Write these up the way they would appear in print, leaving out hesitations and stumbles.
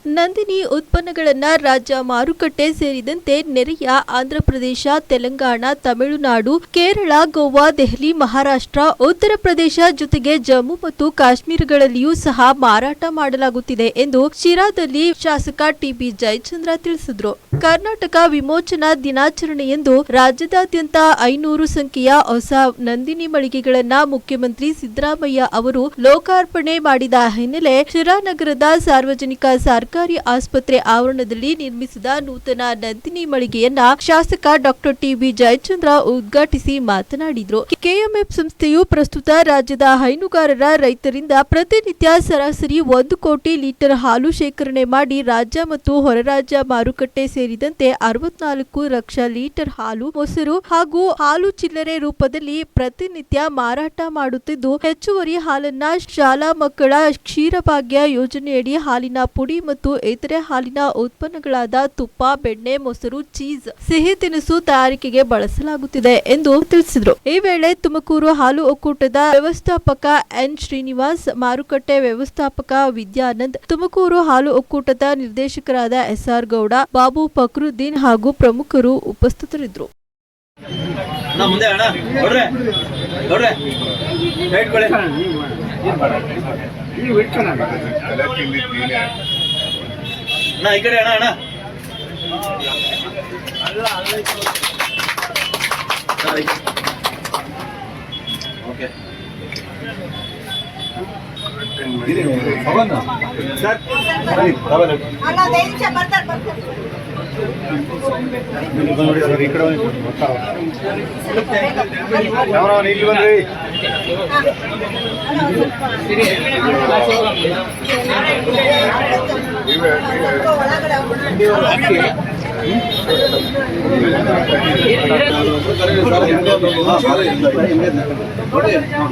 ನಂದಿನಿ ಉತ್ಪನ್ನಗಳನ್ನ ರಾಜ್ಯ ಮಾರುಕಟ್ಟೆ ಸೇರಿದಂತೆ ನೆರೆಯ ಆಂಧ್ರಪ್ರದೇಶ, ತೆಲಂಗಾಣ, ತಮಿಳುನಾಡು, ಕೇರಳ, ಗೋವಾ, ದೆಹಲಿ, ಮಹಾರಾಷ್ಟ್ರ, ಉತ್ತರ ಪ್ರದೇಶ ಜೊತೆಗೆ ಜಮ್ಮು ಮತ್ತು ಕಾಶ್ಮೀರಗಳಲ್ಲಿಯೂ ಸಹ ಮಾರಾಟ ಮಾಡಲಾಗುತ್ತಿದೆ ಎಂದು ಶಿರಾದಲ್ಲಿ ಶಾಸಕ ಟಿಬಿ ಜಯಚಂದ್ರ ತಿಳಿಸಿದರು. ಕರ್ನಾಟಕ ವಿಮೋಚನಾ ದಿನಾಚರಣೆಯಂದು ರಾಜ್ಯದಾದ್ಯಂತ 500 ಸಂಖ್ಯೆಯ ಹೊಸ ನಂದಿನಿ ಮಳಿಗೆಗಳನ್ನ ಮುಖ್ಯಮಂತ್ರಿ ಸಿದ್ದರಾಮಯ್ಯ ಅವರು ಲೋಕಾರ್ಪಣೆ ಮಾಡಿದ ಹಿನ್ನೆಲೆ ಶಿರಾನಗರದ ಸಾರ್ವಜನಿಕ ಸರ್ಕಾರಿ ಆಸ್ಪತ್ರೆ ಆವರಣದಲ್ಲಿ ನಿರ್ಮಿಸಿದ ನೂತನ ನಂದಿನಿ ಮಳಿಗೆಯನ್ನ ಶಾಸಕ ಡಾಕ್ಟರ್ ಟಿಬಿ ಜಯಚಂದ್ರ ಉದ್ಘಾಟಿಸಿ ಮಾತನಾಡಿದರು. ಕೆಎಂಎಫ್ ಸಂಸ್ಥೆಯು ಪ್ರಸ್ತುತ ರಾಜ್ಯದ ಹೈನುಗಾರರ ರೈತರಿಂದ ಪ್ರತಿನಿತ್ಯ ಸರಾಸರಿ 1 ಕೋಟಿ ಲೀಟರ್ ಹಾಲು ಶೇಖರಣೆ ಮಾಡಿ ರಾಜ್ಯ ಮತ್ತು ಹೊರರಾಜ್ಯ ಮಾರುಕಟ್ಟೆ ಸೇರಿದಂತೆ 64 ಲಕ್ಷ ಲೀಟರ್ ಹಾಲು, ಮೊಸರು ಹಾಗೂ ಹಾಲು ಚಿಲ್ಲರೆ ರೂಪದಲ್ಲಿ ಪ್ರತಿನಿತ್ಯ ಮಾರಾಟ ಮಾಡುತ್ತಿದ್ದು, ಹೆಚ್ಚುವರಿ ಹಾಲನ್ನ ಶಾಲಾ ಮಕ್ಕಳ ಕ್ಷೀರಭಾಗ್ಯ ಯೋಜನೆಯಡಿ ಹಾಲಿನ ಪುಡಿ ಮತ್ತು ಇತರೆ ಹಾಲಿನ ಉತ್ಪನ್ನಗಳಾದ ತುಪ್ಪ, ಬೆಣ್ಣೆ, ಮೊಸರು, ಚೀಸ್, ಸಿಹಿ ತಿನಿಸು ತಯಾರಿಕೆಗೆ ಬಳಸಲಾಗುತ್ತಿದೆ ಎಂದು ತಿಳಿಸಿದರು. ಈ ವೇಳೆ ತುಮಕೂರು ಹಾಲು ಒಕ್ಕೂಟದ ವ್ಯವಸ್ಥಾಪಕ ಎನ್ ಶ್ರೀನಿವಾಸ್, ಮಾರುಕಟ್ಟೆ ವ್ಯವಸ್ಥಾಪಕ ವಿದ್ಯಾನಂದ್, ತುಮಕೂರು ಹಾಲು ಒಕ್ಕೂಟದ ನಿರ್ದೇಶಕರಾದ ಎಸ್ಆರ್ ಗೌಡ, ಬಾಬು ಫಕ್ರುದ್ದೀನ್ ಹಾಗೂ ಪ್ರಮುಖರು ಉಪಸ್ಥಿತರಿದ್ದರು.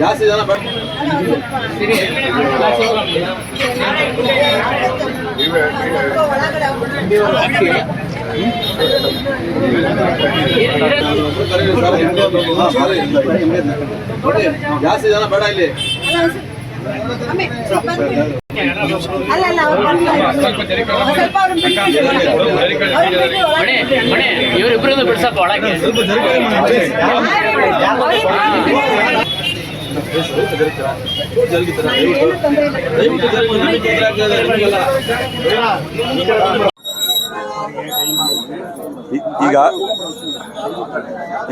ಜಾಸ್ತಿ ಜನ ಜಾಸ್ತಿ ಜನ ಬೇಡ ಇಲ್ಲಿ. ಇವರಿಬ್ಬರನ್ನು ಬಿಡ್ಸಪ್ಪ ಒಳಗೆ.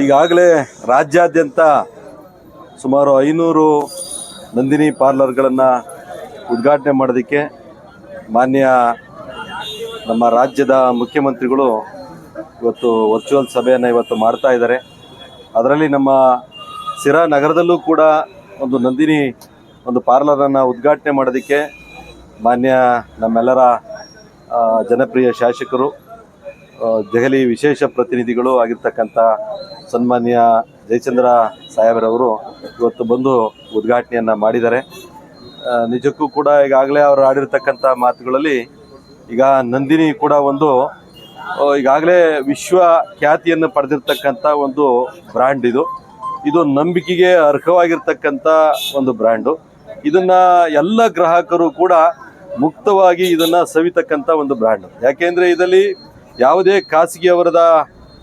ಈಗಾಗಲೇ ರಾಜ್ಯಾದ್ಯಂತ ಸುಮಾರು 500 ನಂದಿನಿ ಪಾರ್ಲರ್ಗಳನ್ನು ಉದ್ಘಾಟನೆ ಮಾಡೋದಕ್ಕೆ ಮಾನ್ಯ ನಮ್ಮ ರಾಜ್ಯದ ಮುಖ್ಯಮಂತ್ರಿಗಳು ಇವತ್ತು ವರ್ಚುವಲ್ ಸಭೆಯನ್ನು ಇವತ್ತು ಮಾಡ್ತಾ ಇದ್ದಾರೆ. ಅದರಲ್ಲಿ ನಮ್ಮ ಸಿರಾ ನಗರದಲ್ಲೂ ಕೂಡ ಒಂದು ನಂದಿನಿ ಪಾರ್ಲರನ್ನು ಉದ್ಘಾಟನೆ ಮಾಡೋದಕ್ಕೆ ಮಾನ್ಯ ನಮ್ಮೆಲ್ಲರ ಜನಪ್ರಿಯ ಶಾಸಕರು, ದೆಹಲಿ ವಿಶೇಷ ಪ್ರತಿನಿಧಿಗಳು ಆಗಿರ್ತಕ್ಕಂಥ ಸನ್ಮಾನ್ಯ ಜಯಚಂದ್ರ ಸಾಹೇಬ್ರವರು ಇವತ್ತು ಬಂದು ಉದ್ಘಾಟನೆಯನ್ನು ಮಾಡಿದ್ದಾರೆ. ನಿಜಕ್ಕೂ ಕೂಡ ಈಗಾಗಲೇ ಅವರು ಆಡಿರ್ತಕ್ಕಂಥ ಮಾತುಗಳಲ್ಲಿ ಈಗ ನಂದಿನಿ ಕೂಡ ಒಂದು ಈಗಾಗಲೇ ವಿಶ್ವ ಖ್ಯಾತಿಯನ್ನು ಪಡೆದಿರ್ತಕ್ಕಂಥ ಒಂದು ಬ್ರ್ಯಾಂಡ್. ಇದು ನಂಬಿಕೆಗೆ ಅರ್ಹವಾಗಿರ್ತಕ್ಕಂಥ ಒಂದು ಬ್ರ್ಯಾಂಡು. ಇದನ್ನು ಎಲ್ಲ ಗ್ರಾಹಕರು ಕೂಡ ಮುಕ್ತವಾಗಿ ಇದನ್ನು ಸವಿತಕ್ಕಂಥ ಒಂದು ಬ್ರ್ಯಾಂಡು. ಯಾಕೆಂದರೆ ಇದರಲ್ಲಿ ಯಾವುದೇ ಖಾಸಗಿಯವರದ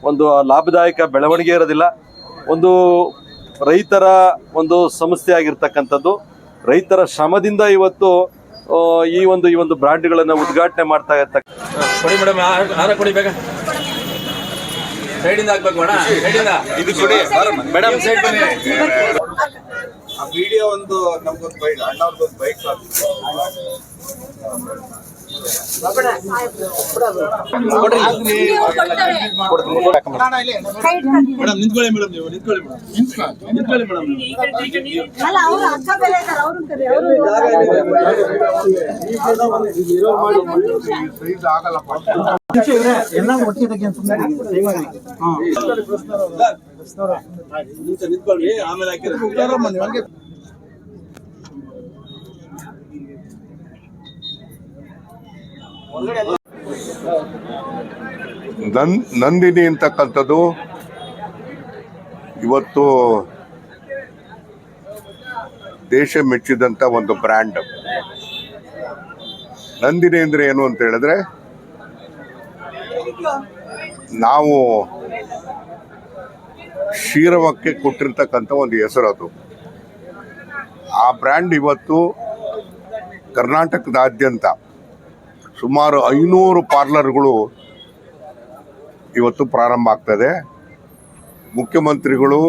ಒಂದು ಲಾಭದಾಯಕ ಬೆಳವಣಿಗೆ ಇರೋದಿಲ್ಲ. ಒಂದು ರೈತರ ಒಂದು ಸಂಸ್ಥೆ ಆಗಿರ್ತಕ್ಕಂಥದ್ದು, ರೈತರ ಶ್ರಮದಿಂದ ಇವತ್ತು ಈ ಒಂದು ಬ್ರ್ಯಾಂಡ್ಗಳನ್ನು ಉದ್ಘಾಟನೆ ಮಾಡ್ತಾ ಇರ್ತಕ್ಕ. ಕೊಡಿ ಮೇಡಮ್, ಹಾರ ಕೊಡಿ ಬೇಗ. ಸೈಡಿಂದ ಹಾಕ್ಬೇಕು ಮೇಡಮ್, ಸೈಡಿಂದ ಇದು ಕೊಡಿ ಮೇಡಮ್, ಸೈಡ್ ಬನ್ನಿ. ಆ ವಿಡಿಯೋ ಒಂದು ನಮ್ಗೊಂದು ಬೈಕ್, ಅಣ್ಣವ್ರದೊಂದು ಬೈಕ್ ಮೇಡಮ್ ನಿಂತ್ಕೊಳ್ಳಿ ಮೇಡಮ್, ನೀವು ನಿಂತ್ಕೊಳ್ಳಿ ಮೇಡಮ್, ನಿಂತ್ಕೊಳ್ಳಿ ಮೇಡಮ್. ನಿಂತ್ಕೊಳ್ಳಿ, ಆಮೇಲೆ ಹಾಕಿ. ನಂದಿನಿ ಅಂತಕ್ಕಂಥದ್ದು ಇವತ್ತು ದೇಶ ಮೆಚ್ಚಿದಂಥ ಒಂದು ಬ್ರ್ಯಾಂಡ್. ನಂದಿನಿ ಅಂದರೆ ಏನು ಅಂತ ಹೇಳಿದ್ರೆ, ನಾವು ಕ್ಷೀರವಕ್ಕೆ ಕೊಟ್ಟಿರ್ತಕ್ಕಂಥ ಒಂದು ಹೆಸರು ಅದು. ಆ ಬ್ರ್ಯಾಂಡ್ ಇವತ್ತು ಕರ್ನಾಟಕದಾದ್ಯಂತ ಸುಮಾರು 500 ಪಾರ್ಲರ್ಗಳು ಇವತ್ತು ಪ್ರಾರಂಭ ಆಗ್ತದೆ. ಮುಖ್ಯಮಂತ್ರಿಗಳು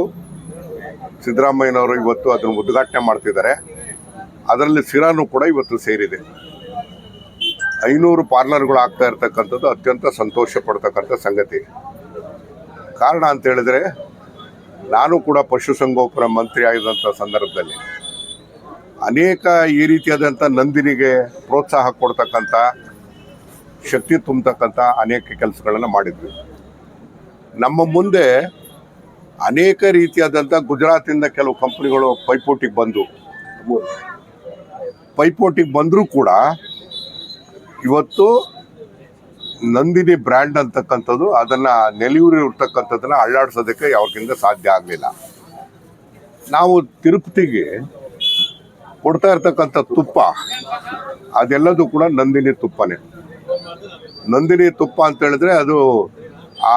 ಸಿದ್ದರಾಮಯ್ಯನವರು ಇವತ್ತು ಅದನ್ನು ಉದ್ಘಾಟನೆ ಮಾಡ್ತಿದ್ದಾರೆ. ಅದರಲ್ಲಿ ಸಿರಾನು ಕೂಡ ಇವತ್ತು ಸೇರಿದೆ. 500 ಪಾರ್ಲರ್ಗಳು ಆಗ್ತಾ ಇರ್ತಕ್ಕಂಥದ್ದು ಅತ್ಯಂತ ಸಂತೋಷ ಪಡ್ತಕ್ಕಂಥ ಸಂಗತಿ. ಕಾರಣ ಅಂತ ಹೇಳಿದ್ರೆ, ನಾನು ಕೂಡ ಪಶುಸಂಗೋಪನಾ ಮಂತ್ರಿ ಆಗಿದ್ದಂಥ ಸಂದರ್ಭದಲ್ಲಿ ಅನೇಕ ಈ ರೀತಿಯಾದಂಥ ನಂದಿನಿಗೆ ಪ್ರೋತ್ಸಾಹ ಕೊಡ್ತಕ್ಕಂಥ, ಶಕ್ತಿ ತುಂಬತಕ್ಕಂಥ ಅನೇಕ ಕೆಲಸಗಳನ್ನು ಮಾಡಿದ್ವಿ. ನಮ್ಮ ಮುಂದೆ ಅನೇಕ ರೀತಿಯಾದಂಥ ಗುಜರಾತಿಂದ ಕೆಲವು ಕಂಪ್ನಿಗಳು ಪೈಪೋಟಿಗೆ ಬಂದರೂ ಕೂಡ ಇವತ್ತು ನಂದಿನಿ ಬ್ರ್ಯಾಂಡ್ ಅಂತಕ್ಕಂಥದ್ದು ಅದನ್ನು ನೆಲೆಯೂರಿರ್ತಕ್ಕಂಥದ್ದನ್ನು ಅಳ್ಳಾಡಿಸೋದಕ್ಕೆ ಯಾವಾಗಿಂದ ಸಾಧ್ಯ ಆಗಲಿಲ್ಲ. ನಾವು ತಿರುಪತಿಗೆ ಕೊಡ್ತಾ ಇರ್ತಕ್ಕಂಥ ತುಪ್ಪ ಅದೆಲ್ಲದೂ ಕೂಡ ನಂದಿನಿ ತುಪ್ಪನೇ. ನಂದಿನಿ ತುಪ್ಪ ಅಂತ ಹೇಳಿದ್ರೆ ಅದು ಆ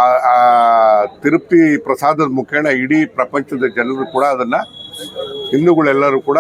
ತಿರುಪತಿ ಪ್ರಸಾದದ ಮುಖೇನ ಇಡೀ ಪ್ರಪಂಚದ ಜನರು ಕೂಡ ಅದನ್ನು, ಹಿಂದೂಗಳೆಲ್ಲರೂ ಕೂಡ